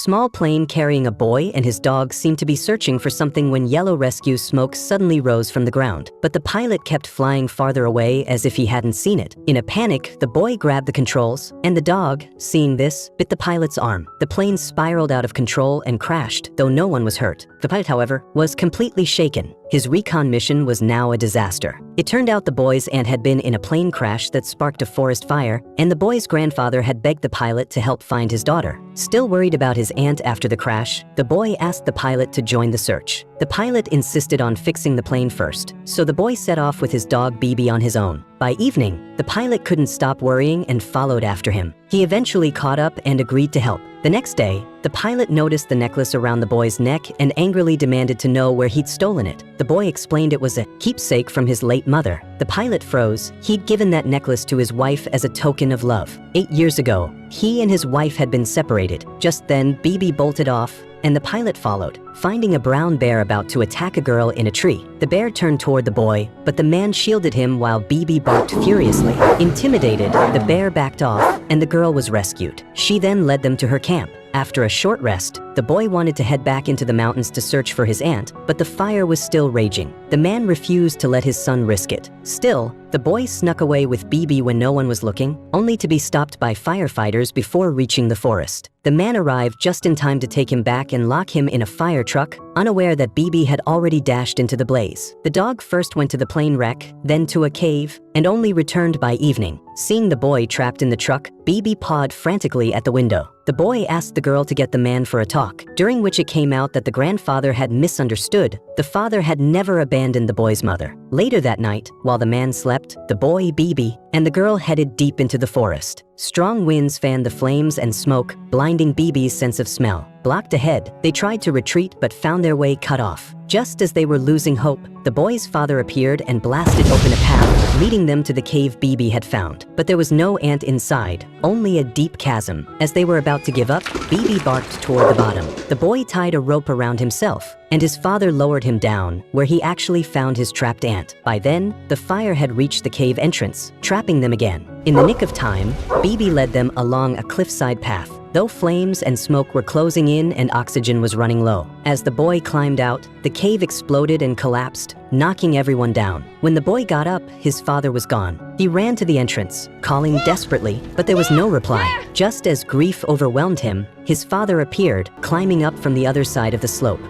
small plane carrying a boy and his dog seemed to be searching for something when yellow rescue smoke suddenly rose from the ground. But the pilot kept flying farther away as if he hadn't seen it. In a panic, the boy grabbed the controls, and the dog, seeing this, bit the pilot's arm. The plane spiraled out of control and crashed, though no one was hurt. The pilot, however, was completely shaken. His recon mission was now a disaster. It turned out the boy's aunt had been in a plane crash that sparked a forest fire, and the boy's grandfather had begged the pilot to help find his daughter. Still worried about his aunt after the crash, the boy asked the pilot to join the search. The pilot insisted on fixing the plane first, so the boy set off with his dog BB on his own. By evening, the pilot couldn't stop worrying and followed after him. He eventually caught up and agreed to help. The next day, the pilot noticed the necklace around the boy's neck and angrily demanded to know where he'd stolen it. The boy explained it was a keepsake from his late mother. The pilot froze. He'd given that necklace to his wife as a token of love. 8 years ago, he and his wife had been separated. Just then, BB bolted off, and the pilot followed, finding a brown bear about to attack a girl in a tree. The bear turned toward the boy, but the man shielded him while BB barked furiously. Intimidated, the bear backed off, and the girl was rescued. She then led them to her camp. After a short rest, the boy wanted to head back into the mountains to search for his aunt, but the fire was still raging. The man refused to let his son risk it. Still, the boy snuck away with BB when no one was looking, only to be stopped by firefighters before reaching the forest. The man arrived just in time to take him back and lock him in a fire truck, unaware that BB had already dashed into the blaze. The dog first went to the plane wreck, then to a cave, and only returned by evening. Seeing the boy trapped in the truck, BB pawed frantically at the window. The boy asked the girl to get the man for a talk, during which it came out that the grandfather had misunderstood. The father had never abandoned the boy's mother. Later that night, while the man slept, the boy, BB, and the girl headed deep into the forest. Strong winds fanned the flames and smoke, blinding BB's sense of smell. Blocked ahead, they tried to retreat but found their way cut off. Just as they were losing hope, the boy's father appeared and blasted open a path, leading them to the cave BB had found. But there was no aunt inside, only a deep chasm. As they were about to give up, BB barked toward the bottom. The boy tied a rope around himself, and his father lowered him down, where he actually found his trapped aunt. By then, the fire had reached the cave entrance, trapping them again. In the nick of time, BB led them along a cliffside path, though flames and smoke were closing in and oxygen was running low. As the boy climbed out, the cave exploded and collapsed, knocking everyone down. When the boy got up, his father was gone. He ran to the entrance, calling desperately, but there was no reply. Just as grief overwhelmed him, his father appeared, climbing up from the other side of the slope.